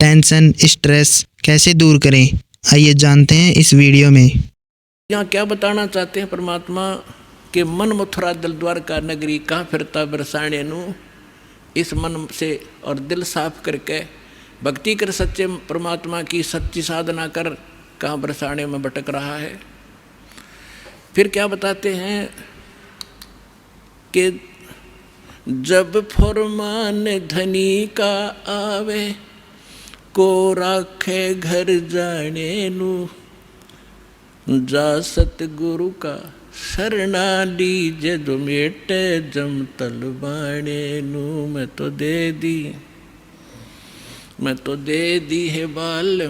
Tension, stress कैसे दूर करें, आइए जानते हैं इस वीडियो में। यहाँ क्या बताना चाहते हैं परमात्मा के मन मथुरा दिल द्वारका नगरी कहाँ फिरता बरसाने नू। इस मन से और दिल साफ करके भक्ति कर सच्चे परमात्मा की सच्ची साधना कर कहाँ बरसाने में भटक रहा है। फिर क्या बताते हैं कि जब फरमान धनी का आवे को राखे घर जाने नू, जा सतगुरु का शरणा लीजे जो मेटे जम तलवाने नू। मैं तो दे दी है बाल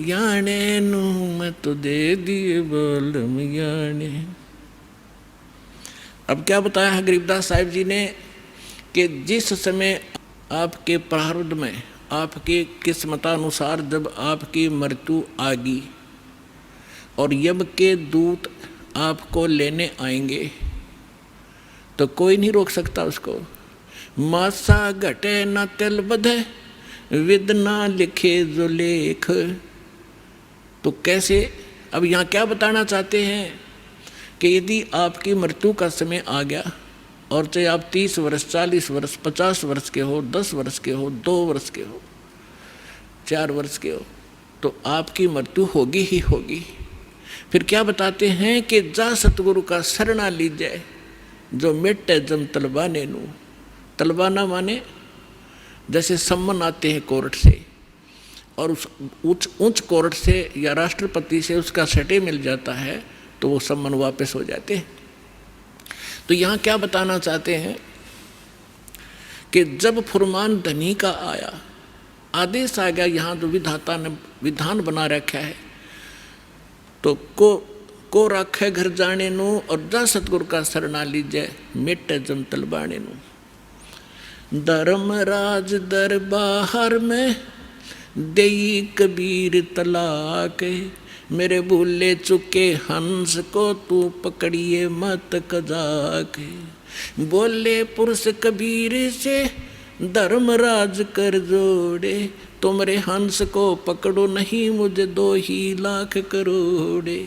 याने नू, मैं तो दे दी है बाल याने। अब क्या बताया है गरीबदास साहिब जी ने कि जिस समय आपके प्रारब्ध में आपके किस्मतानुसार जब आपकी मृत्यु आ गई और यम के दूत आपको लेने आएंगे तो कोई नहीं रोक सकता उसको। मासा घटे न तिल बधे विद ना लिखे जो लेख। तो कैसे, अब यहाँ क्या बताना चाहते हैं कि यदि आपकी मृत्यु का समय आ गया और चाहे आप 30 वर्ष 40 वर्ष 50 वर्ष के हो, 10 वर्ष के हो, 2 वर्ष के हो, 4 वर्ष के हो, तो आपकी मृत्यु होगी ही होगी। फिर क्या बताते हैं कि जा सतगुरु का शरणा लीजिए जो मिटे जम तलबाने नू। तलबाना माने जैसे सम्मन आते हैं कोर्ट से और उस उच्च कोर्ट से या राष्ट्रपति से उसका सटे मिल जाता है तो वो सम्मन वापस हो जाते हैं। तो यहाँ क्या बताना चाहते हैं कि जब फुरमान धनी का आया, आदेश आ गया, यहाँ जो विधाता ने विधान बना रखा है, तो को राखे घर जाने नू और जा सतगुरु का शरणा लीजिए मिटे जम तलबाने नू। धर्मराज दरबार में देई कबीर तलाक, मेरे भूले चुके हंस को तू पकड़िए मत कजाक। बोले पुरुष कबीर से धर्मराज कर जोड़े, तुमरे हंस को पकड़ो नहीं मुझे 2 ही लाख करोड़े।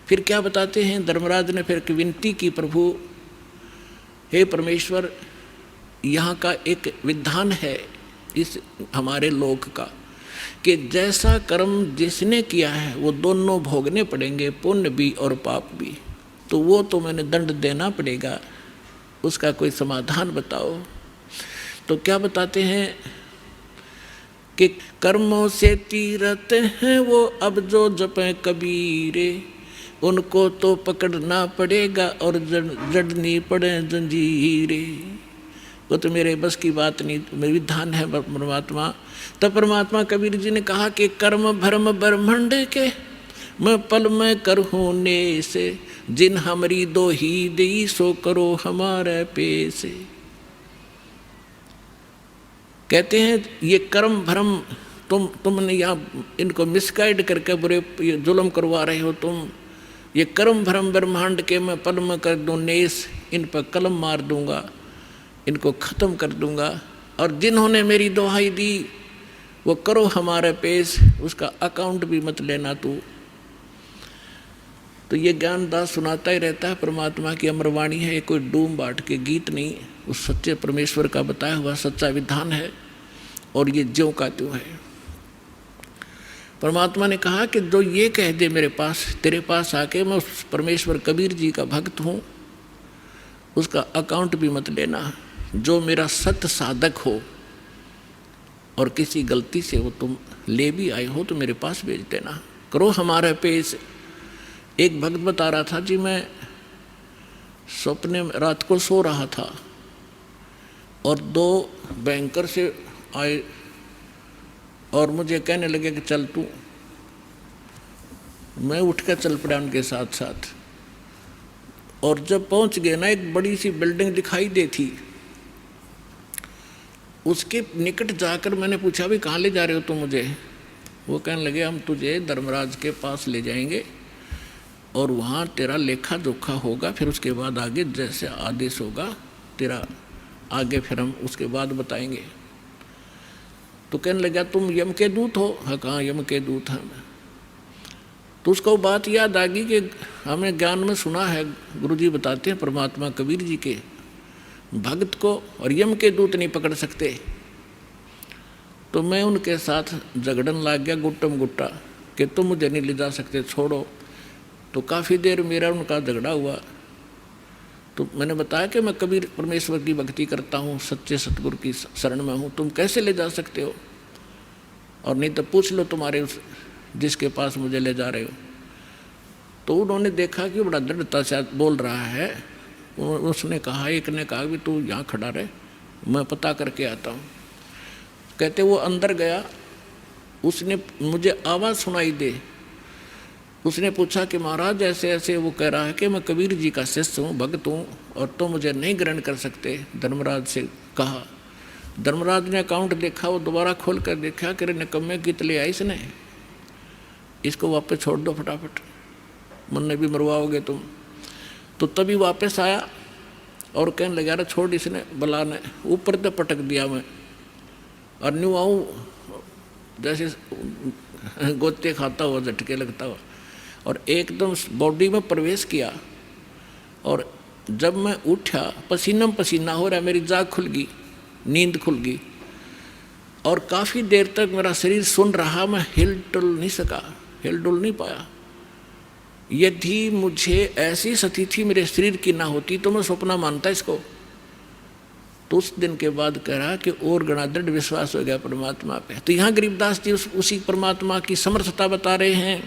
फिर क्या बताते हैं, धर्मराज ने फिर विनती की, प्रभु हे परमेश्वर, यहाँ का एक विधान है इस हमारे लोक का कि जैसा कर्म जिसने किया है वो दोनों भोगने पड़ेंगे, पुण्य भी और पाप भी। तो वो तो मैंने दंड देना पड़ेगा, उसका कोई समाधान बताओ। तो क्या बताते हैं कि कर्मों से तीरथ हैं वो अब जो जपे कबीरे, उनको तो पकड़ना पड़ेगा और जड़नी पड़े जंजीरे। वो तो मेरे बस की बात नहीं, मेरी विधान है परमात्मा। तब परमात्मा कबीर जी ने कहा कि कर्म भरम ब्रह्मंड के मैं पल में करहूँ ने से, जिन हमारी 2 ही दी सो करो हमारे पैसे। कहते हैं ये कर्म भ्रम तुमने यहाँ इनको मिसगाइड करके बुरे ये जुल्म करवा रहे हो तुम। ये कर्म भ्रम ब्रह्मांड के मैं पल में कर दूँ नेस, इन पर कलम मार दूंगा, इनको ख़त्म कर दूंगा। और जिन्होंने मेरी दुहाई दी वो करो हमारे पेश, उसका अकाउंट भी मत लेना तू। तो ये ज्ञानदास सुनाता ही रहता है, परमात्मा की अमरवाणी है, ये कोई डूम बाट के गीत नहीं, उस सच्चे परमेश्वर का बताया हुआ सच्चा विधान है और ये ज्यों का त्यों है। परमात्मा ने कहा कि जो ये कह दे मेरे पास, तेरे पास आके मैं उस परमेश्वर कबीर जी का भक्त हूँ, उसका अकाउंट भी मत लेना। जो मेरा सत्य साधक हो और किसी गलती से वो तुम ले भी आए हो तो मेरे पास भेज देना, करो हमारे पेश। एक भक्त बता रहा था जी, मैं सपने में रात को सो रहा था और 2 बैंकर से आए और मुझे कहने लगे कि चल तू। मैं उठ कर चल पड़ा उनके साथ साथ और जब पहुंच गए ना, एक बड़ी सी बिल्डिंग दिखाई दी थी। उसके निकट जाकर मैंने पूछा भी कहाँ ले जा रहे हो तुम मुझे? वो कहने लगे हम तुझे धर्मराज के पास ले जाएंगे और वहाँ तेरा लेखा जोखा होगा, फिर उसके बाद आगे जैसे आदेश होगा तेरा आगे फिर हम उसके बाद बताएंगे। तो कहने लगा तुम यम के दूत हो? हाँ, कहाँ यम के दूत हैं मैं। तो उसको बात याद आ गई कि हमें ज्ञान में सुना है, गुरुजी बताते हैं परमात्मा कबीर जी के, भक्त को और यम के दूत नहीं पकड़ सकते। तो मैं उनके साथ झगड़न लग गया गुट्टम गुट्टा कि तुम मुझे नहीं ले जा सकते, छोड़ो। तो काफ़ी देर मेरा उनका झगड़ा हुआ। तो मैंने बताया कि मैं कबीर परमेश्वर की भक्ति करता हूँ, सच्चे सतगुरु की शरण में हूँ, तुम कैसे ले जा सकते हो? और नहीं तो पूछ लो तुम्हारे उस जिसके पास मुझे ले जा रहे हो। तो उन्होंने देखा कि बड़ा दृढ़ता से बोल रहा है। उसने कहा, एक ने कहा कि तू यहाँ खड़ा रहे, मैं पता करके आता हूँ। कहते वो अंदर गया, उसने मुझे आवाज़ सुनाई दे। उसने पूछा कि महाराज ऐसे ऐसे, वो कह रहा है कि मैं कबीर जी का शिष्य हूँ, भक्त हूँ, और तो मुझे नहीं ग्रहण कर सकते। धर्मराज से कहा। धर्मराज ने अकाउंट देखा, वो दोबारा खोल कर देखा कि निकम्मे की तले आई इसने, इसको वापस छोड़ दो फटाफट, मन भी मरवाओगे तुम। तो तभी वापस आया और कहने लगा, अरे छोड़, इसने बला ने ऊपर तो पटक दिया मैं, और न्यू आऊँ जैसे गोते खाता हुआ, झटके लगता हुआ, और एकदम बॉडी में प्रवेश किया। और जब मैं उठा, पसीना पसीना हो रहा, मेरी जाग खुल गई, नींद खुल गई, और काफ़ी देर तक मेरा शरीर सुन रहा, मैं हिल डुल नहीं सका, हिल डुल नहीं पाया। यदि मुझे ऐसी स्थिति मेरे शरीर की ना होती तो मैं सपना मानता इसको। तो उस दिन के बाद कह रहा कि और गणा दृढ़ विश्वास हो गया परमात्मा पे। तो यहाँ गरीबदास जी उसी परमात्मा की समर्थता बता रहे हैं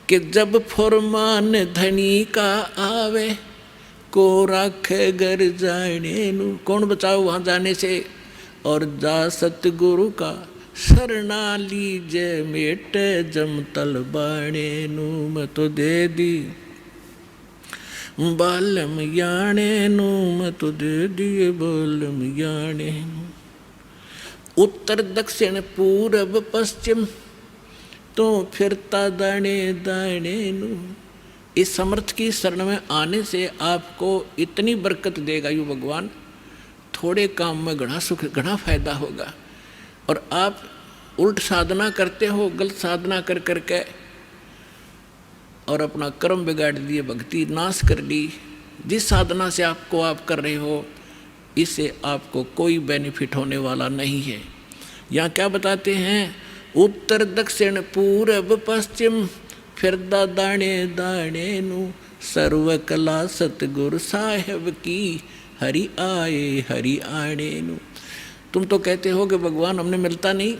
कि जब फरमान धनी का आवे, को राखे घर जाने नू, कौन बचाओ वहाँ जाने से, और जा सतगुरु का शरणा लीजे मेट जमतल बाणे नू, मैं तो दे दी बालम याणे नू, मैं तो दे दिए बालम याणे नू। उत्तर दक्षिण पूरब पश्चिम तो फिरता दाने दाने नू। इस समर्थ की शरण में आने से आपको इतनी बरकत देगा यू भगवान, थोड़े काम में घना सुख, घना फायदा होगा। और आप उल्ट साधना करते हो, गलत साधना कर करके, और अपना कर्म बिगाड़ दिए, भक्ति नाश कर ली। जिस साधना से आपको आप कर रहे हो, इससे आपको कोई बेनिफिट होने वाला नहीं है। यहाँ क्या बताते हैं, उत्तर दक्षिण पूरब पश्चिम फिरदा दाने दाने नू, सर्व कला सतगुरु साहेब की, हरि आए हरि आने नू। तुम तो कहते हो कि भगवान हमने मिलता नहीं,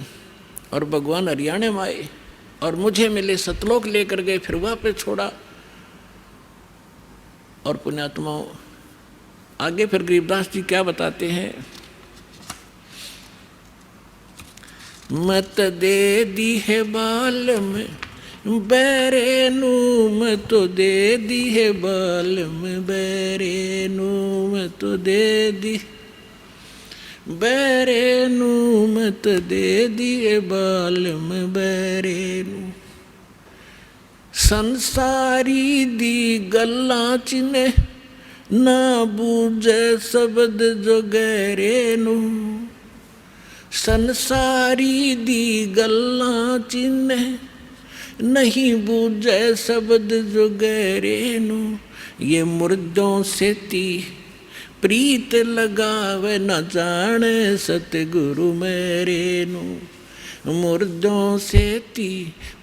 और भगवान हरियाणे में आए और मुझे मिले, सतलोक लेकर गए, फिर वहाँ पे छोड़ा। और पुण्यात्माओं, आगे फिर गरीबदास जी क्या बताते हैं, मत दे दी है बाल में बैरे नू, मैं तो दे दी है बाल में बैरे नू, मैं तो दे दी बैरे नू, मत दे दिए बाल में बैरे नू। संसारी दी गल्लां चिने ना बूझे शब्द जो गहरे नू, संसारी दी गल्लां चिने नहीं बूझे शब्द जो गहरे नू। ये मुर्दों से ती प्रीत लगावे न जाने सतगुरु मेरे नू, मुर्दों से ती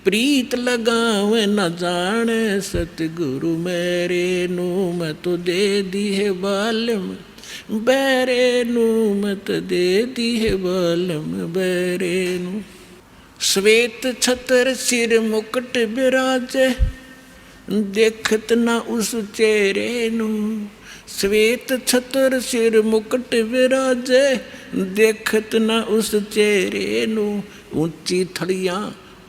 प्रीत लगावे न जाने सतगुरु मेरे नू, मैं तो दे दी है बालम बैरे नू, मैं तो दे दी है बालम बैरे नू। श्वेत छतर सिर मुकुट बिराजे देखत न उस चेहरे नू, श्वेत छतर सिर मुकुट विराजे देखत न उस चेहरे नू। ऊंची थड़ियाँ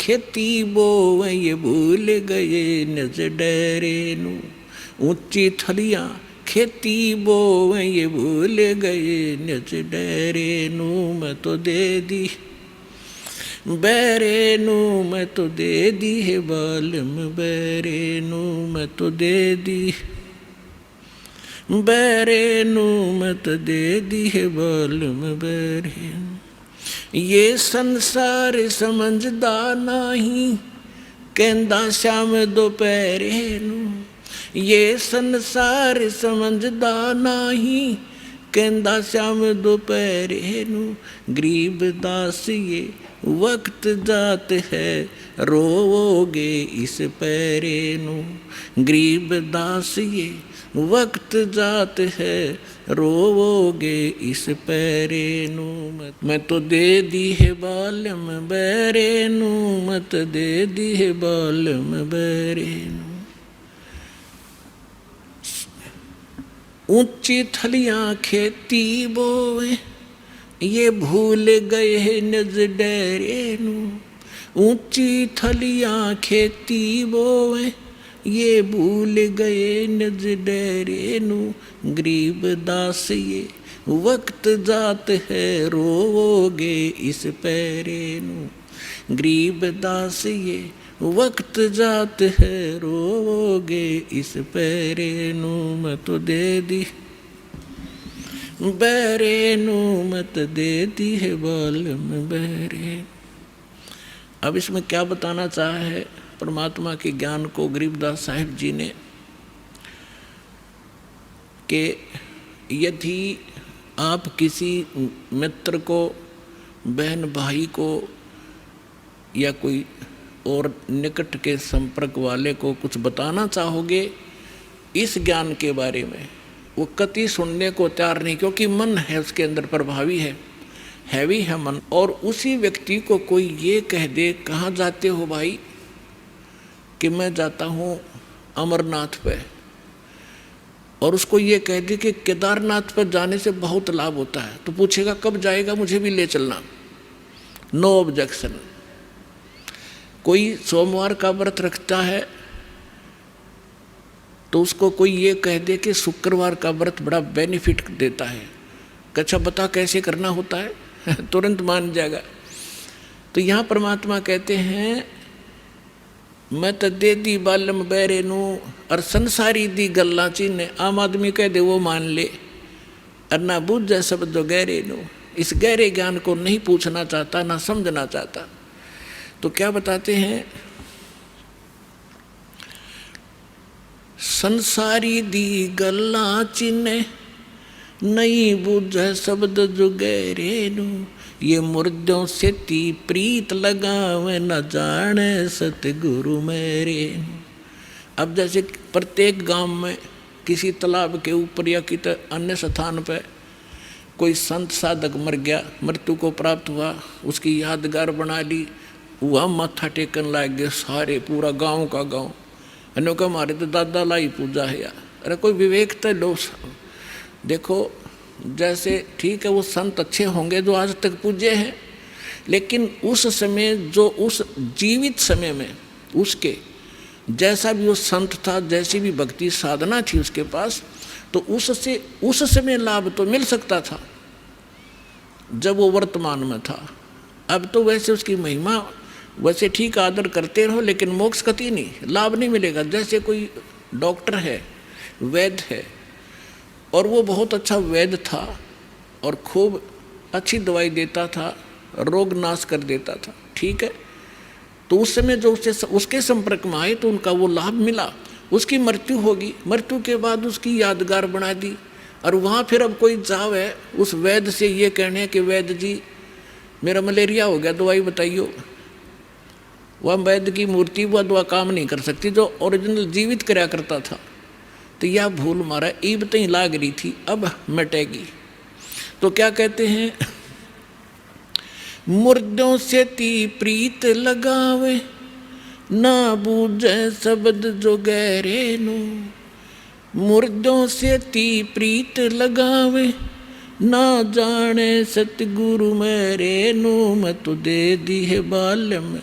खेती बोवे ये भूल गए निज डेरे नू, ऊंची थड़ियाँ खेती बोवे ये भूल गए निज डेरे नू, मैं तो दे दी बैरे नू, मैं तो दे दी है बालम बैरे नू, मैं तो दे दी बैरे नू, मत दे दी है बालम बैरे। ये संसार समझदा नाही कहंदा श्याम दोपहरे नू। ये संसार समझदा नाही कहंदा श्याम दोपहरे नू। गरीब दास ये वक्त जात है रोवोगे इस पैरे नू। गरीब दास ये वक्त जात है रोवोगे इस पैरे नू। मैं तो दे दी है बालम बैरे नू, मत दे दी है बालम बैरे नू। ऊंची थलियां खेती बोए ये भूल गए हैं नज डेरे नू। ऊंची थलियां खेती बोए ये भूल गए नज डेरे नू। गरीब दास ये वक्त जात है रोवोगे इस पैरे नू। गरीब दास ये वक्त जात है रोवोगे इस पैरे नू। मैं तो दे दी बैरे नू, मत दे दी है बालम बैरे। अब इसमें क्या बताना चाहा है परमात्मा के ज्ञान को गरीबदास साहिब जी ने, कि यदि आप किसी मित्र को, बहन भाई को या कोई और निकट के संपर्क वाले को कुछ बताना चाहोगे इस ज्ञान के बारे में, वो कति सुनने को तैयार नहीं, क्योंकि मन है उसके अंदर प्रभावी है, हैवी है मन। और उसी व्यक्ति को कोई ये कह दे कहाँ जाते हो भाई, कि मैं जाता हूँ अमरनाथ पे, और उसको ये कह दे कि केदारनाथ पर जाने से बहुत लाभ होता है, तो पूछेगा कब जाएगा, मुझे भी ले चलना, नो ऑब्जेक्शन। कोई सोमवार का व्रत रखता है तो उसको कोई ये कह दे कि शुक्रवार का व्रत बड़ा बेनिफिट देता है, अच्छा बता कैसे करना होता है, तुरंत मान जाएगा। तो यहाँ परमात्मा कहते हैं मैं तो दे दी बालम बैरे नू, और संसारी दी गल्ला चीने। आम आदमी कह दे वो मान ले, और ना बूझे शब्द जो गहरे नू, इस गहरे ज्ञान को नहीं पूछना चाहता, ना समझना चाहता। तो क्या बताते हैं, संसारी दी गल्ला चिन्ह नहीं बूझे शब्द जो गहरे नू। ये मुर्दों से ती प्रीत लगावे न जाने सतगुरु मेरे। अब जैसे प्रत्येक गांव में किसी तालाब के ऊपर या किसी अन्य स्थान पर कोई संत साधक मर गया, मृत्यु को प्राप्त हुआ, उसकी यादगार बना ली, वह माथा टेकन लग गए सारे, पूरा गांव का गांव। अनोखा हमारे तो दादा लाई पूजा है यार, अरे कोई विवेक तो लो। देखो जैसे ठीक है वो संत अच्छे होंगे जो आज तक पूज्य हैं, लेकिन उस समय जो उस जीवित समय में उसके जैसा भी वो संत था, जैसी भी भक्ति साधना थी उसके पास, तो उससे उस समय लाभ तो मिल सकता था जब वो वर्तमान में था। अब तो वैसे उसकी महिमा वैसे ठीक आदर करते रहो, लेकिन मोक्ष कति नहीं, लाभ नहीं मिलेगा। जैसे कोई डॉक्टर है, वैद्य है, और वो बहुत अच्छा वैद्य था और खूब अच्छी दवाई देता था, रोग नाश कर देता था, ठीक है। तो उस समय जो उसके संपर्क में आए तो उनका वो लाभ मिला। उसकी मृत्यु होगी, मृत्यु के बाद उसकी यादगार बना दी, और वहाँ फिर अब कोई जावे उस वैद्य से ये कहने कि वैद्य जी मेरा मलेरिया हो गया, दवाई बताइयो। वह वैद्य की मूर्ति वह दवा काम नहीं कर सकती जो ओरिजिनल जीवित कराया करता था। तो यह भूल मारा ईब तई लाग रही थी, अब मिटेगी। तो क्या कहते हैं, मुर्दों से ती प्रीत लगावे ना बूझे शब्द जो गहरे नू। मुर्दों से ती प्रीत लगावे ना जाने सतगुरु मेरे नू। मैं तो दे दी है बालम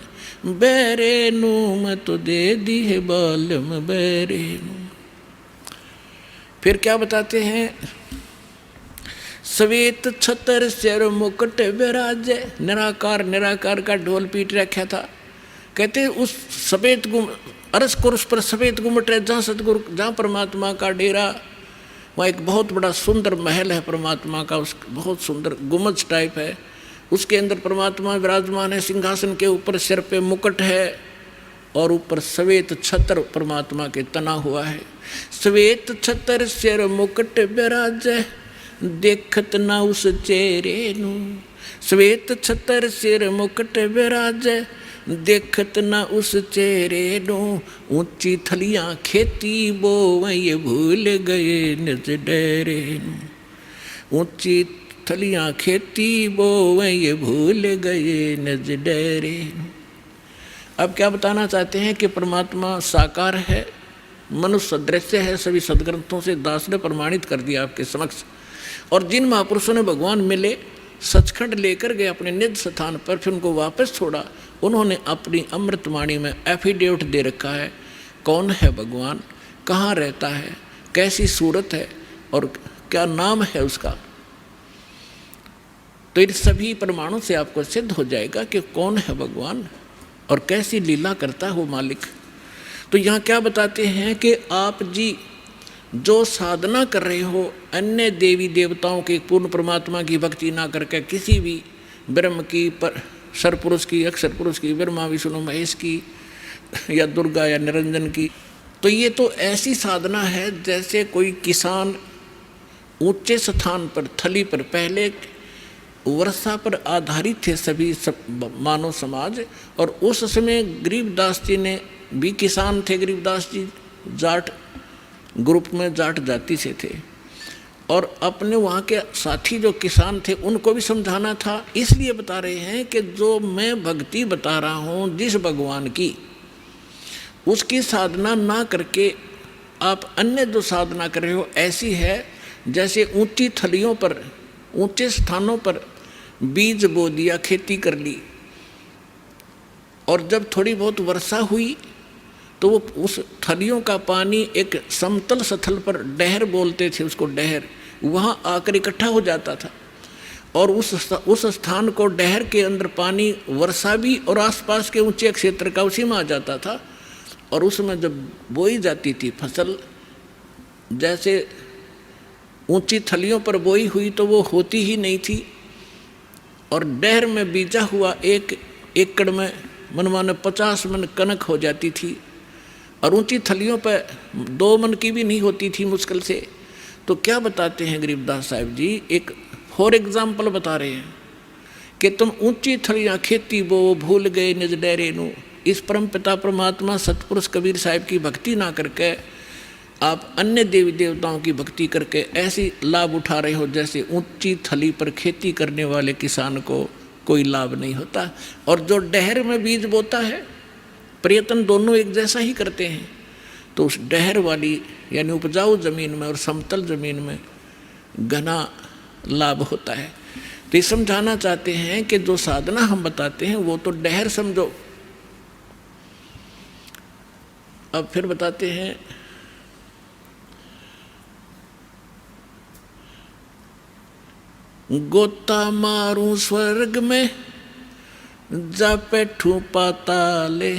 बैरे नू, मैं तो दे दी है बालम बैरे नू। फिर क्या बताते हैं, श्वेत छतर सिर मुकुट विराजे। निराकार निराकार का ढोल पीट रखा था। कहते उस सफेद अरस कुर्स पर सफेद गुम्मट है, जहाँ सतगुरु, जहाँ परमात्मा का डेरा, वहाँ एक बहुत बड़ा सुंदर महल है परमात्मा का, उस बहुत सुंदर गुम्बज टाइप है। उसके अंदर परमात्मा विराजमान है, सिंहासन के ऊपर सिर पे मुकुट है और ऊपर श्वेत छत्र परमात्मा के तना हुआ है। श्वेत छत्र सिर मुकुट विराजै, देखत ना उस चेहरे नू। श्वेत छत्र सिर मुकुट विराजै, देखत ना उस चेहरे नू। ऊंची थलियां खेती बोवै, भूल गए निज डेरे नू। ऊंची थलियां खेती बोवै, भूल गए निज डेरे नू। अब क्या बताना चाहते हैं कि परमात्मा साकार है, मनुष्य दृश्य है, सभी सदग्रंथों से दास ने प्रमाणित कर दिया आपके समक्ष। और जिन महापुरुषों ने भगवान मिले, सचखंड लेकर गए अपने निज स्थान पर, फिर उनको वापस छोड़ा, उन्होंने अपनी अमृतवाणी में एफिडेविट दे रखा है कौन है भगवान, कहाँ रहता है, कैसी सूरत है और क्या नाम है उसका। तो इन सभी प्रमाणों से आपको सिद्ध हो जाएगा कि कौन है भगवान और कैसी लीला करता है वो मालिक। तो यहाँ क्या बताते हैं कि आप जी जो साधना कर रहे हो, अन्य देवी देवताओं के पूर्ण परमात्मा की भक्ति ना करके किसी भी ब्रह्म की, पर सरपुरुष की, अक्षर पुरुष की, ब्रह्मा विष्णु महेश की या दुर्गा या निरंजन की, तो ये तो ऐसी साधना है जैसे कोई किसान ऊंचे स्थान पर, थली पर, पहले वर्षा पर आधारित थे सभी मानव समाज। और उस समय गरीबदास जी ने भी किसान थे, गरीबदास जी जाट ग्रुप में जाट जाति से थे, और अपने वहाँ के साथी जो किसान थे उनको भी समझाना था। इसलिए बता रहे हैं कि जो मैं भक्ति बता रहा हूँ जिस भगवान की, उसकी साधना ना करके आप अन्य जो साधना कर रहे हो ऐसी है जैसे ऊंची थलियों पर, ऊंचे स्थानों पर बीज बो दिया, खेती कर ली, और जब थोड़ी बहुत वर्षा हुई तो वो उस थलियों का पानी एक समतल स्थल पर, डहर बोलते थे उसको, डहर, वहाँ आकर इकट्ठा हो जाता था। और उस स्थान को, डहर के अंदर पानी वर्षा भी और आसपास के ऊंचे क्षेत्र का उसी में आ जाता था। और उसमें जब बोई जाती थी फसल, जैसे ऊंची थलियों पर बोई हुई तो वो होती ही नहीं थी, और डहर में बीजा हुआ 1 एकड़ में मनमाने 50 मन कनक हो जाती थी, और ऊंची थलियों पर 2 मन की भी नहीं होती थी मुश्किल से। तो क्या बताते हैं गरीबदास साहिब जी, एक फॉर एग्जाम्पल बता रहे हैं कि तुम ऊंची थलियां खेती बो, भूल गए निज डेरे नू। इस परम पिता परमात्मा सतपुरुष कबीर साहिब की भक्ति ना करके आप अन्य देवी देवताओं की भक्ति करके ऐसी लाभ उठा रहे हो जैसे ऊंची थली पर खेती करने वाले किसान को कोई लाभ नहीं होता। और जो डहर में बीज बोता है, प्रयत्न दोनों एक जैसा ही करते हैं, तो उस डहर वाली यानी उपजाऊ ज़मीन में और समतल ज़मीन में घना लाभ होता है। तो ये समझाना चाहते हैं कि जो साधना हम बताते हैं वो तो डहर समझो। अब फिर बताते हैं, गोता मारूं स्वर्ग में, जा बैठूं पाताले,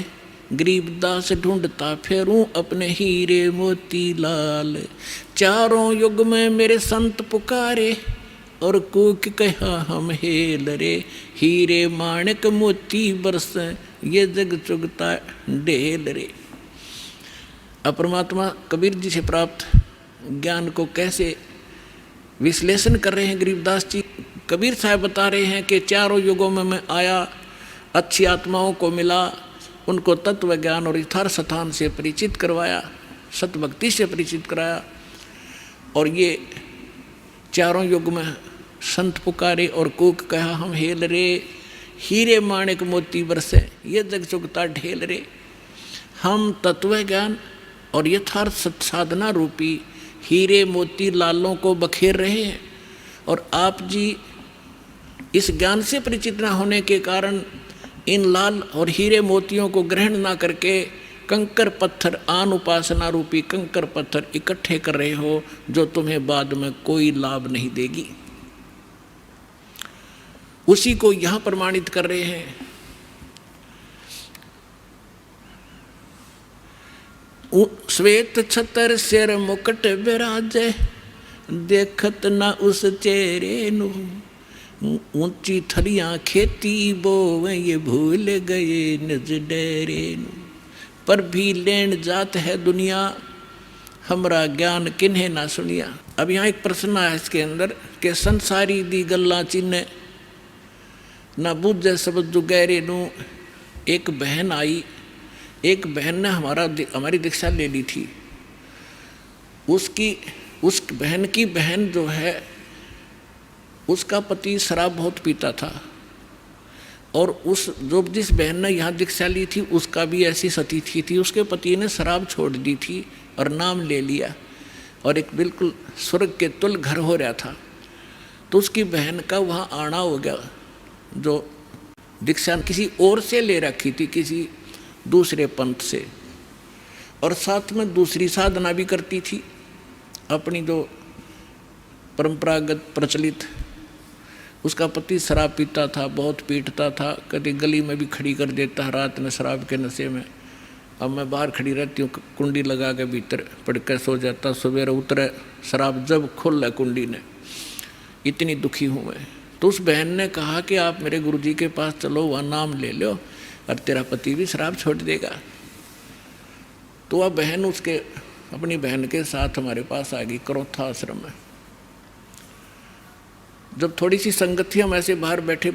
गरीबदास ढूंढता फेरूं अपने हीरे मोती लाल। चारों युग में मेरे संत पुकारे, और कूक कहा हम हेल रे, हीरे माणिक मोती बरस, ये जग चुगता ढेल रे। अब परमात्मा कबीर जी से प्राप्त ज्ञान को कैसे विश्लेषण कर रहे हैं गरीबदास जी। कबीर साहब बता रहे हैं कि चारों युगों में मैं आया, अच्छी आत्माओं को मिला, उनको तत्व ज्ञान और यथार्थ स्थान से परिचित करवाया, सतभक्ति से परिचित कराया, और ये चारों युग में संत पुकारे और कूक कहा हम हेल रे, हीरे माणिक मोती बरसे, ये जग चुगता ढेल रे। हम तत्व ज्ञान और यथार्थ सत्साधना रूपी हीरे मोती लालों को बखेर रहे हैं, और आप जी इस ज्ञान से परिचित न होने के कारण इन लाल और हीरे मोतियों को ग्रहण ना करके कंकर पत्थर, आन उपासना रूपी कंकर पत्थर इकट्ठे कर रहे हो, जो तुम्हें बाद में कोई लाभ नहीं देगी। उसी को यहाँ प्रमाणित कर रहे हैं। श्वेत छतर सिर मुकुट विराजे, देखत न उस चेहरे नू। ऊंची थरियां खेती बोवे ये भूल गए निज डेरे पर भी लेन जात है दुनिया हमरा ज्ञान किन्हें ना सुनिया। अब यहाँ एक प्रश्न आया इसके अंदर कि संसारी दी गल्ला चिन्ह ना बुझे सब जुगैरे नू। एक बहन आई, एक बहन ने हमारी दीक्षा ले ली थी। उस बहन की बहन जो है उसका पति शराब बहुत पीता था और जिस बहन ने यहाँ दीक्षा ली थी उसका भी ऐसी स्थिति थी। उसके पति ने शराब छोड़ दी थी और नाम ले लिया और एक बिल्कुल स्वर्ग के तुल्य घर हो रहा था। तो उसकी बहन का वहाँ आना हो गया, जो दीक्षा किसी और से ले रखी थी, किसी दूसरे पंथ से, और साथ में दूसरी साधना भी करती थी अपनी जो परंपरागत प्रचलित। उसका पति शराब पीता था, बहुत पीटता था, कभी गली में भी खड़ी कर देता रात में शराब के नशे में। अब मैं बाहर खड़ी रहती हूँ, कुंडी लगा के भीतर पड़ कर सो जाता, सवेरे उतरे शराब जब खुल कुंडी ने, इतनी दुखी हूँ मैं। तो उस बहन ने कहा कि आप मेरे गुरुजी के पास चलो, वहाँ नाम ले लो और तेरा पति भी शराब छोड़ देगा। तो वह बहन अपनी बहन के साथ हमारे पास आ गई करोथा आश्रम में। जब थोड़ी सी संगत थी, हम ऐसे बाहर बैठे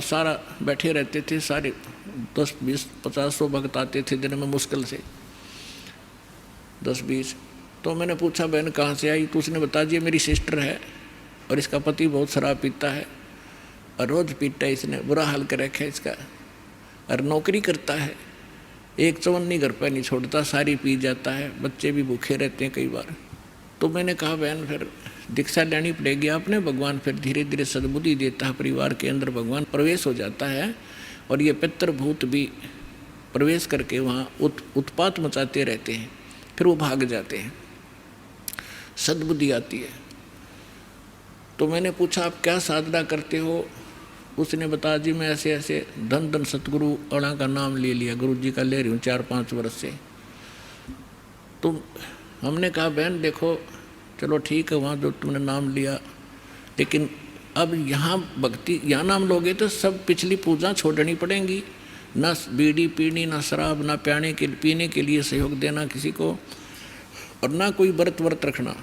सारा बैठे रहते थे, सारे 10, 20, 50, 100 भक्त आते थे दिन में मुश्किल से 10, 20। तो मैंने पूछा बहन कहाँ से आई? तो उसने बता दिया मेरी सिस्टर है और इसका पति बहुत शराब पीता है और रोज़ पीता है, इसने बुरा हाल कर रखा है इसका, और नौकरी करता है, एक चवन्नी घर पर नहीं छोड़ता, सारी पी जाता है, बच्चे भी भूखे रहते हैं कई बार। तो मैंने कहा बहन फिर दीक्षा लेनी पड़ेगी आपने। भगवान फिर धीरे धीरे सद्बुद्धि देता है, परिवार के अंदर भगवान प्रवेश हो जाता है और ये पितृभूत भी प्रवेश करके वहाँ उत्पात मचाते रहते हैं, फिर वो भाग जाते हैं, सद्बुद्धि आती है। तो मैंने पूछा आप क्या साधना करते हो? उसने बताया जी मैं ऐसे ऐसे धन धन सतगुरु अड़ा का नाम ले लिया, गुरु जी का ले रही हूँ 4-5 वर्ष से। तो हमने कहा बहन देखो चलो ठीक है, वहाँ जो तुमने नाम लिया, लेकिन अब यहाँ भक्ति, यहाँ नाम लोगे तो सब पिछली पूजा छोड़नी पड़ेंगी, ना बीड़ी पीनी, ना शराब, ना पीने के लिए सहयोग देना किसी को, और ना कोई व्रत रखना।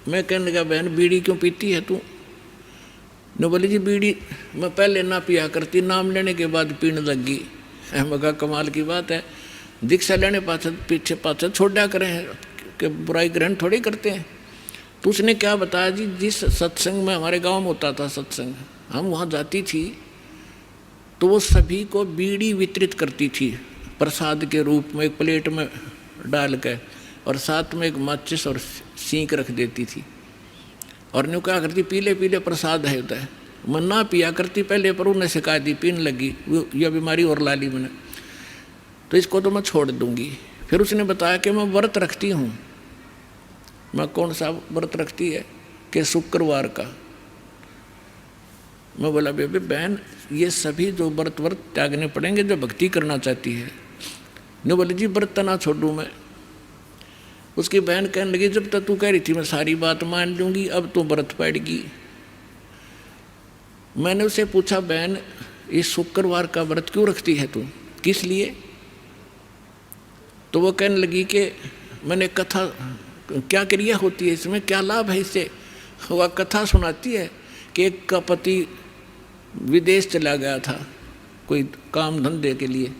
मैं कहने लगा बहन बीड़ी क्यों पीती है तू? न बोली जी बीड़ी मैं पहले ना पिया करती, नाम लेने के बाद पीने लग गई। मैं कहा कमाल की बात है, दीक्षा लेने पीछे पाछे छोड़ा करें कि बुराई ग्रहण थोड़ी करते हैं। तो उसने क्या बताया जी, जिस सत्संग में हमारे गांव में होता था सत्संग, हम वहाँ जाती थी तो वो सभी को बीड़ी वितरित करती थी प्रसाद के रूप में, एक प्लेट में डाल के, और साथ में एक माचिस और सींक रख देती थी, और न्यू क्या करती पीले पीले प्रसाद है होता है। मैं ना पिया करती पहले, पर उन्हें शिकायत दी, पीने लगी, यह बीमारी और ला ली मैंने, तो इसको तो मैं छोड़ दूंगी। फिर उसने बताया कि मैं व्रत रखती हूँ। मैं कौन सा व्रत रखती है? कि शुक्रवार का। मैं बोला बेबे बहन ये सभी जो व्रत त्यागने पड़ेंगे जो भक्ति करना चाहती है। ने बोले जी व्रत ना छोड़ूँ मैं। उसकी बहन कहने लगी जब तक तू कह रही थी मैं सारी बात मान लूँगी, अब तो व्रत पड़ेगी। मैंने उससे पूछा बहन इस शुक्रवार का व्रत क्यों रखती है तू, किस लिए? तो वो कहने लगी कि मैंने कथा, क्या क्रिया होती है इसमें, क्या लाभ है इससे? वह कथा सुनाती है कि एक का पति विदेश चला गया था कोई काम धंधे के लिए,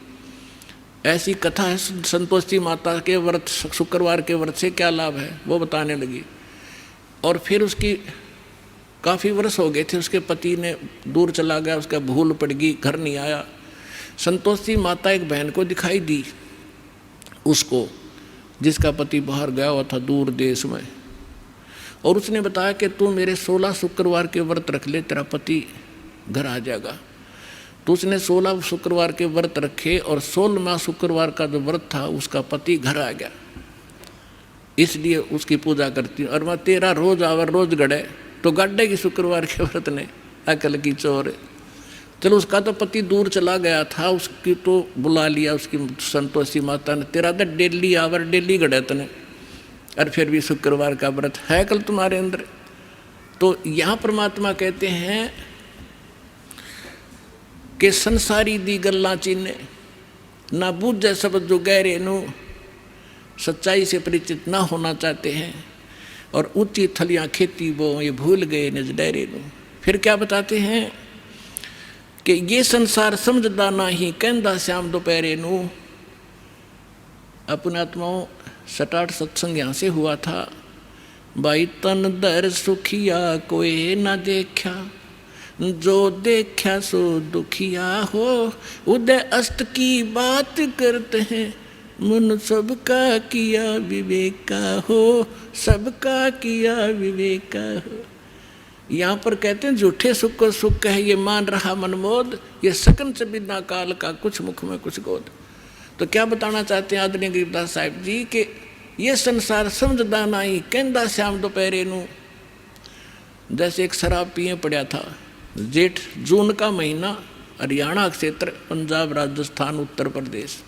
ऐसी कथा है। संतोषी माता के व्रत, शुक्रवार के व्रत से क्या लाभ है वो बताने लगी। और फिर उसकी काफ़ी वर्ष हो गए थे, उसके पति ने दूर चला गया, उसका भूल पड़ गई, घर नहीं आया। संतोषी माता एक बहन को दिखाई दी उसको, जिसका पति बाहर गया हुआ था दूर देश में, और उसने बताया कि तू मेरे 16 शुक्रवार के व्रत रख ले, तेरा पति घर आ जाएगा। तो उसने 16 शुक्रवार के व्रत रखे और 16वां शुक्रवार का जो व्रत था उसका पति घर आ गया, इसलिए उसकी पूजा करती हूँ। और मैं 13 रोज आवर रोज गड़े तो गड्ढे की शुक्रवार के व्रत ने अकल की चोर। चलो उसका तो पति दूर चला गया था, उसकी तो बुला लिया उसकी संतोषी माता ने, तेरा तो डेली आवर डेली गड़े तने, और फिर भी शुक्रवार का व्रत है कल तुम्हारे अंदर। तो यहाँ परमात्मा कहते हैं कि संसारी दी गल्लां चीने ना बूझे शब्द जो गहरे नू सच्चाई से परिचित ना होना चाहते हैं और ऊंची थलियां खेती वो ये भूल गए निज डेरे नू। फिर क्या बताते हैं कि ये संसार समझदा ना ही कहंदा श्याम दोपहरे नू। अपने आत्माओं सटाट सत्संग यहाँ से हुआ था। भाई तन दर सुखिया कोई ना देखा, जो देखा सो दुखिया हो। उदय अस्त की बात करते हैं, मन सबका किया विवेका हो, सबका किया विवेका हो। यहाँ पर कहते हैं झूठे सुख को सुख है ये मान रहा मनमोद, ये सकन से बिना काल का कुछ मुख में कुछ गोद। तो क्या बताना चाहते हैं आदरणीय गरीबदास साहिब जी कि ये संसार समझदा नहीं कहंदा श्याम दोपहरे नू। जैसे एक शराब पिए पड़ा था, जेठ जून का महीना, हरियाणा क्षेत्र, पंजाब, राजस्थान, उत्तर प्रदेश।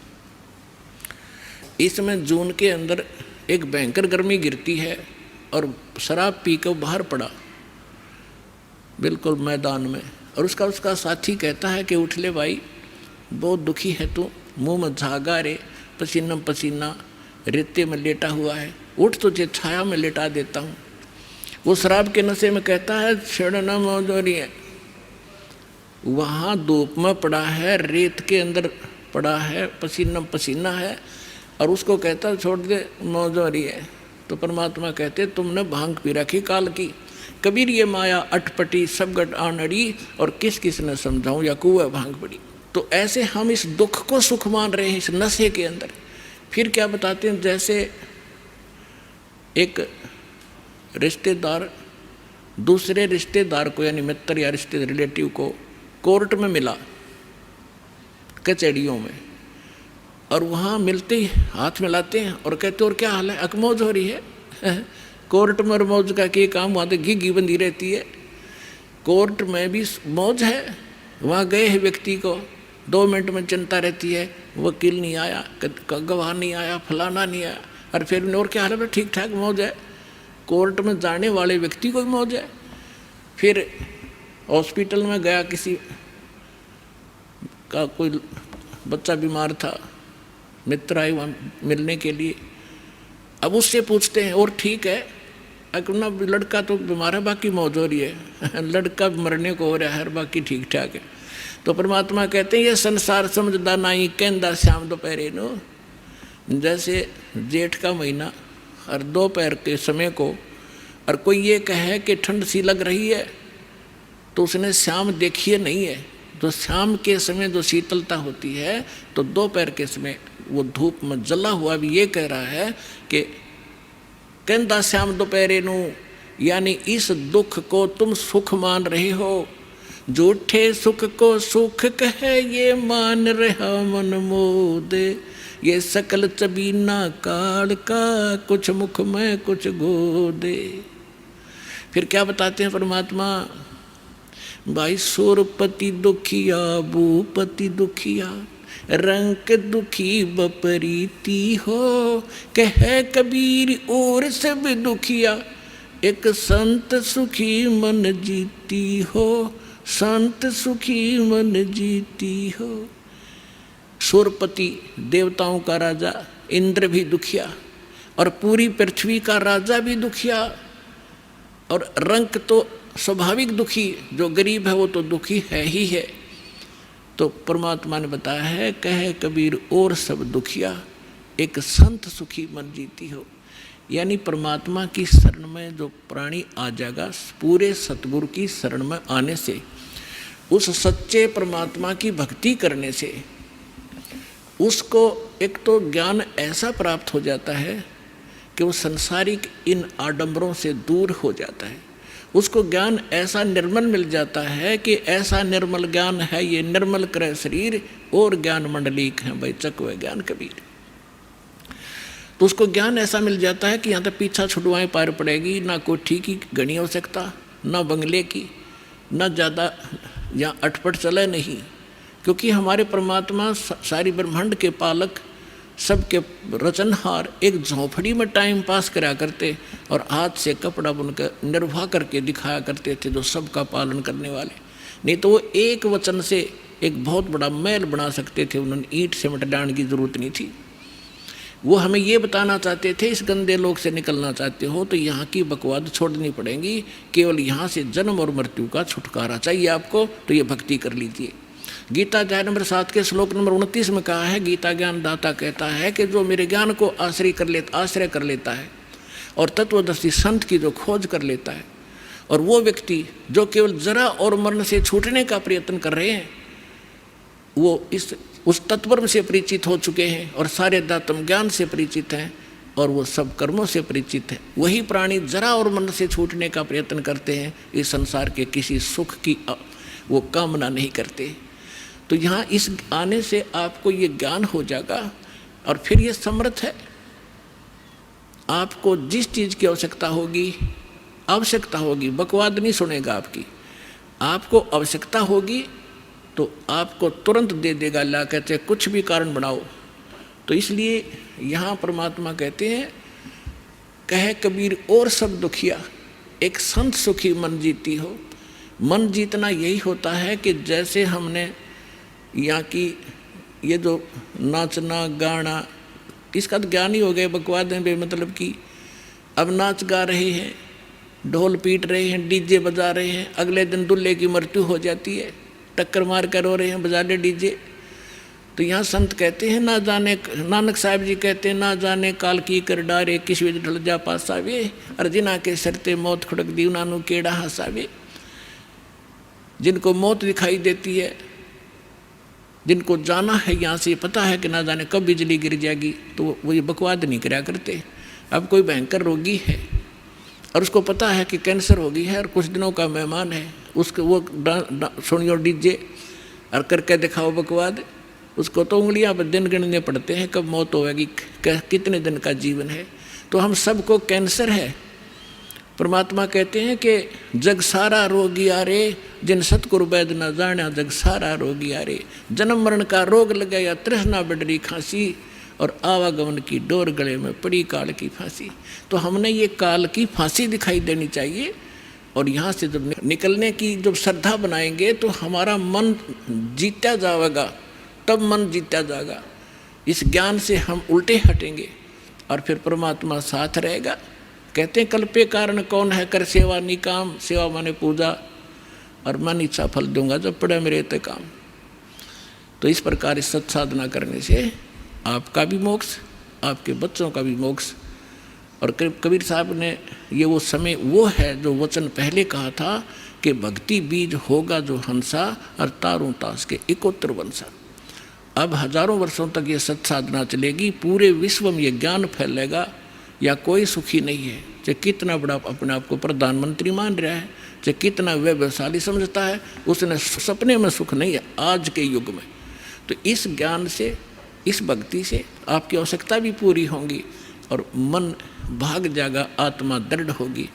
इसमें जून के अंदर एक भयंकर गर्मी गिरती है और शराब पी कर बाहर पड़ा बिल्कुल मैदान में। और उसका साथी कहता है कि उठ ले भाई, बहुत दुखी है तू, मुंह में झागा रे, पसीना पसीना, रेते में लेटा हुआ है, उठ तुझे छाया में लेटा देता हूँ। वो शराब के नशे में कहता है छेड़ना मौजूरी है। वहाँ धूप में पड़ा है, रेत के अंदर पड़ा है, पसीना पसीना है, और उसको कहता छोड़ दे मौजूरी है। तो परमात्मा कहते तुमने भांग पी रखी काल की, कबीर ये माया अटपटी सब गट आनड़ी, और किस किस ने समझाऊं या कुआ भांग पड़ी। तो ऐसे हम इस दुख को सुख मान रहे हैं इस नशे के अंदर। फिर क्या बताते हैं, जैसे एक रिश्तेदार दूसरे रिश्तेदार को यानी मित्र या रिश्ते रिलेटिव को कोर्ट में मिला, कचहरियों में, और वहाँ मिलते ही हाथ मिलाते हैं और कहते और क्या हाल है, अकमौज हो रही है। कोर्ट में और मौज का क्या काम, वहाँ तो घी बंधी रहती है। कोर्ट में भी मौज है, वहाँ गए हैं व्यक्ति को 2 मिनट में चिंता रहती है, वकील नहीं आया, गवाह नहीं आया, फलाना नहीं आया, और फिर और क्या हाल है, ठीक ठाक मौज है। कोर्ट में जाने वाले व्यक्ति को भी मौज है। फिर हॉस्पिटल में गया, किसी का कोई बच्चा बीमार था, मित्र आए वहाँ मिलने के लिए। अब उससे पूछते हैं और ठीक है, अपना लड़का तो बीमार है, बाकी मौज हो रही है, लड़का मरने को हो रहा है, बाकी ठीक ठाक है। तो परमात्मा कहते हैं ये संसार समझदा नहीं कहंदा श्याम दोपहरे नो। जैसे जेठ का महीना और दोपहर के समय को, और कोई ये कहे कि ठंड सी लग रही है, तो उसने शाम देखी नहीं है। तो शाम के समय जो शीतलता होती है, तो दोपहर के समय वो धूप में जला हुआ भी ये कह रहा है कि कहंदा श्याम दोपहरे नू, यानी इस दुख को तुम सुख मान रहे हो। झूठे सुख को सुख कहे ये मान रहा मन मोद, ये सकल चबीना काल का कुछ मुख में कुछ गोदे। फिर क्या बताते हैं परमात्मा, भाई सुरपति दुखिया भूपति दुखिया, रंग दुखी बपरीती हो, कह कबीर और सब दुखिया, एक संत सुखी मन जीती हो, संत सुखी मन जीती हो। सुरपति देवताओं का राजा इंद्र भी दुखिया, और पूरी पृथ्वी का राजा भी दुखिया, और रंक तो स्वाभाविक दुखी, जो गरीब है वो तो दुखी है ही है। तो परमात्मा ने बताया है, कहे कबीर और सब दुखिया, एक संत सुखी मन जीती हो। यानी परमात्मा की शरण में जो प्राणी आ जाएगा, पूरे सतगुरु की शरण में आने से, उस सच्चे परमात्मा की भक्ति करने से, उसको एक तो ज्ञान ऐसा प्राप्त हो जाता है कि वो संसारिक इन आडंबरों से दूर हो जाता है। उसको ज्ञान ऐसा निर्मल मिल जाता है कि ऐसा निर्मल ज्ञान है ये निर्मल करे शरीर, और ज्ञान मंडलीक है भाई चकवे ज्ञान कबीर। तो उसको ज्ञान ऐसा मिल जाता है कि यहाँ तक पीछा छुड़वाएं पार पड़ेगी, ना कोठी की घनी हो सकता, ना बंगले की, ना ज़्यादा यहाँ अटपट चले नहीं, क्योंकि हमारे परमात्मा सारी ब्रह्मांड के पालक, सबके रचनहार एक झोंपड़ी में टाइम पास करा करते और हाथ से कपड़ा बुनकर निर्वाह करके दिखाया करते थे, जो सबका पालन करने वाले। नहीं तो वो एक वचन से एक बहुत बड़ा महल बना सकते थे, उन्होंने ईंट सीमेंट डालने की जरूरत नहीं थी। वो हमें ये बताना चाहते थे, इस गंदे लोक से निकलना चाहते हो तो यहाँ की बकवाद छोड़नी पड़ेगी, केवल यहाँ से जन्म और मृत्यु का छुटकारा चाहिए आपको, तो ये भक्ति कर लीजिए। गीता अध्याय नंबर 7 के श्लोक नंबर 29 में कहा है, गीता ज्ञान दाता कहता है कि जो मेरे ज्ञान को आश्रय कर लेता है और तत्वदर्शी संत की जो खोज कर लेता है, और वो व्यक्ति जो केवल जरा और मरण से छूटने का प्रयत्न कर रहे हैं, वो उस तत्व से परिचित हो चुके हैं और सारे दातम ज्ञान से परिचित हैं और वो सब कर्मों से परिचित है, वही प्राणी जरा और मन से छूटने का प्रयत्न करते हैं, इस संसार के किसी सुख की वो कामना नहीं करते। तो यहाँ इस आने से आपको ये ज्ञान हो जाएगा और फिर ये समर्थ है। आपको जिस चीज़ की आवश्यकता होगी, बकवाद नहीं सुनेगा आपकी। आपको आवश्यकता होगी तो आपको तुरंत दे देगा अल्लाह, कहते हैं कुछ भी कारण बनाओ। तो इसलिए यहाँ परमात्मा कहते हैं, कहे कबीर और सब दुखिया एक संत सुखी मन जीती हो। मन जीतना यही होता है कि जैसे हमने यहाँ की ये जो नाचना गाना, इसका तो ज्ञान ही हो गया, बकवाद है बेमतलब की। अब नाच गा रहे हैं, ढोल पीट रहे हैं, डीजे बजा रहे हैं, अगले दिन दूल्हे की मृत्यु हो जाती है, टक्कर मार कर रो रहे हैं, बजा ले डीजे। तो यहाँ संत कहते हैं, ना जाने, नानक साहब जी कहते हैं, ना जाने काल की कर डारे किस विध ढल जा पासावे, अर्जिना के सरते मौत खुड़क दी उन्होंने केड़ा हंसावे। जिनको मौत दिखाई देती है, जिनको जाना है यहाँ से, पता है कि ना जाने कब बिजली गिर जाएगी, तो वो ये बकवाद नहीं कराया करते। अब कोई भयंकर रोगी है और उसको पता है कि कैंसर हो गई है और कुछ दिनों का मेहमान है, उसको वो सुनियो डीजे और करके दिखाओ बकवाद, उसको तो उंगलियां पर दिन गिनने पड़ते हैं कब मौत होगी, कितने दिन का जीवन है। तो हम सबको कैंसर है। परमात्मा कहते हैं कि जग सारा रोगी आरे, जिन सतगुरु वैद न जाना जग सारा रोगी आरे। जन्म मरण का रोग लगाया तृष्णा बढ़री खांसी, और आवागमन की डोर गले में पड़ी काल की फांसी। तो हमने ये काल की फांसी दिखाई देनी चाहिए, और यहाँ से जब निकलने की जब श्रद्धा बनाएंगे तो हमारा मन जीता जाएगा, तब मन जीता जाएगा। इस ज्ञान से हम उल्टे हटेंगे और फिर परमात्मा साथ रहेगा। कहते हैं कल्पे कारण कौन है कर सेवा निकाम, सेवा माने पूजा, और मन इच्छा फल दूंगा जब पड़े मेरे ते काम। तो इस प्रकार इस सत्साधना करने से आपका भी मोक्ष, आपके बच्चों का भी मोक्ष। और कबीर साहब ने ये वो समय वो है जो वचन पहले कहा था कि भक्ति बीज होगा जो हंसा, और तारों तास के इकोत्र वंशा। अब हजारों वर्षों तक ये सत्साधना चलेगी, पूरे विश्व में ये ज्ञान फैलेगा। या कोई सुखी नहीं है, चाहे कितना बड़ा अपने आप को प्रधानमंत्री मान रहा है, चाहे कितना वैभवशाली समझता है, उसने सपने में सुख नहीं है आज के युग में। तो इस ज्ञान से, इस भक्ति से आपकी आवश्यकता भी पूरी होगी और मन भाग जाएगा, आत्मा दृढ़ होगी,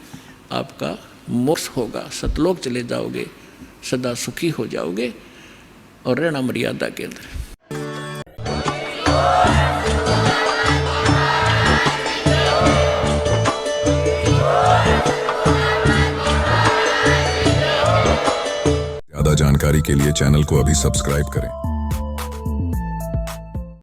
आपका मोक्ष होगा, सतलोक चले जाओगे, सदा सुखी हो जाओगे और रहना मर्यादा के अंदर। ज्यादा जानकारी के लिए चैनल को अभी सब्सक्राइब करें।